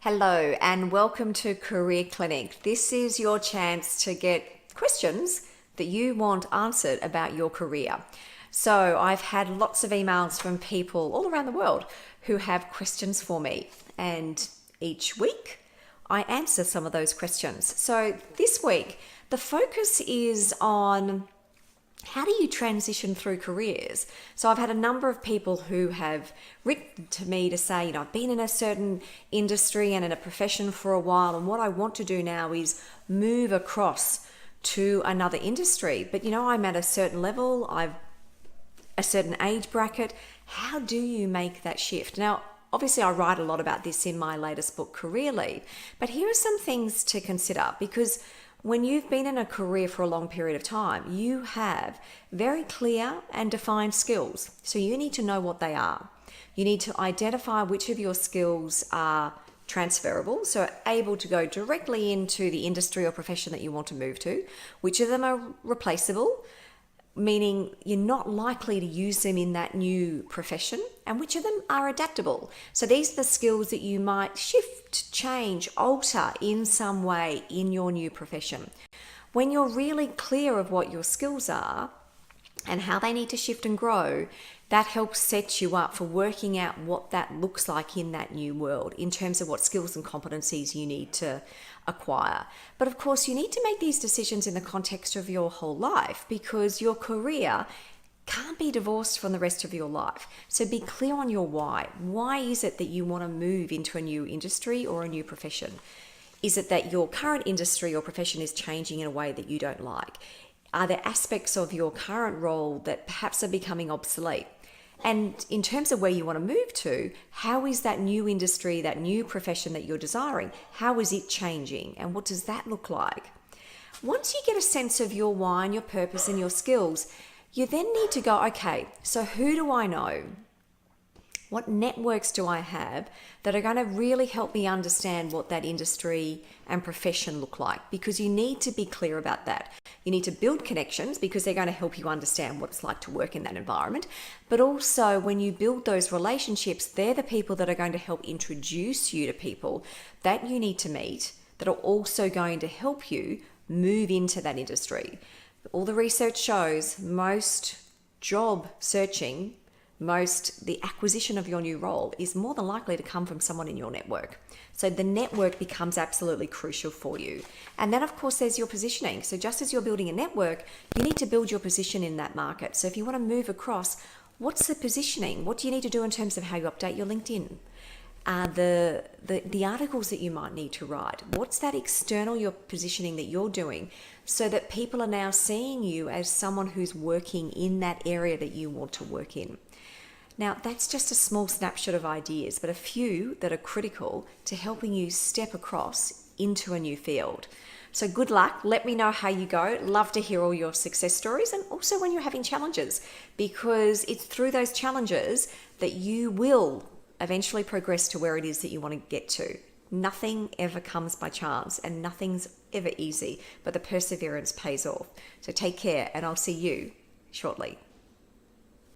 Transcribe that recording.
Hello and welcome to Career Clinic. This is your chance to get questions that you want answered about your career. So I've had lots of emails from people all around the world who have questions for me, and each week I answer some of those questions. So this week the focus is on how do you transition through careers? So I've had a number of people who have written to me to say, I've been in a certain industry and in a profession for a while, and what I want to do now is move across to another industry. But I'm at a certain level, I've a certain age bracket. How do you make that shift? Now, obviously I write a lot about this in my latest book, Career Lead, but here are some things to consider, because when you've been in a career for a long period of time, you have very clear and defined skills. So you need to know what they are. You need to identify which of your skills are transferable, so able to go directly into the industry or profession that you want to move to, which of them are replaceable, meaning you're not likely to use them in that new profession, and which of them are adaptable. So these are the skills that you might shift, change, alter in some way in your new profession. When you're really clear of what your skills are and how they need to shift and grow, that helps set you up for working out what that looks like in that new world in terms of what skills and competencies you need to acquire. But of course, you need to make these decisions in the context of your whole life, because your career can't be divorced from the rest of your life. So be clear on your why. Why is it that you want to move into a new industry or a new profession? Is it that your current industry or profession is changing in a way that you don't like? Are there aspects of your current role that perhaps are becoming obsolete? And in terms of where you want to move to, how is that new industry, that new profession that you're desiring, how is it changing? And what does that look like? Once you get a sense of your why and your purpose and your skills, you then need to go, okay, so who do I know? What networks do I have that are going to really help me understand what that industry and profession look like? Because you need to be clear about that. You need to build connections because they're going to help you understand what it's like to work in that environment. But also when you build those relationships, they're the people that are going to help introduce you to people that you need to meet that are also going to help you move into that industry. All the research shows most job searching, the acquisition of your new role is more than likely to come from someone in your network. So the network becomes absolutely crucial for you. And then of course there's your positioning. So just as you're building a network, you need to build your position in that market. So if you want to move across, what's the positioning? What do you need to do in terms of how you update your LinkedIn? The articles that you might need to write. What's that external your positioning that you're doing so that people are now seeing you as someone who's working in that area that you want to work in? Now, that's just a small snapshot of ideas, but a few that are critical to helping you step across into a new field. So good luck. Let me know how you go. Love to hear all your success stories, and also when you're having challenges, because it's through those challenges that you will eventually progress to where it is that you want to get to. Nothing ever comes by chance and nothing's ever easy, but the perseverance pays off. So take care, and I'll see you shortly.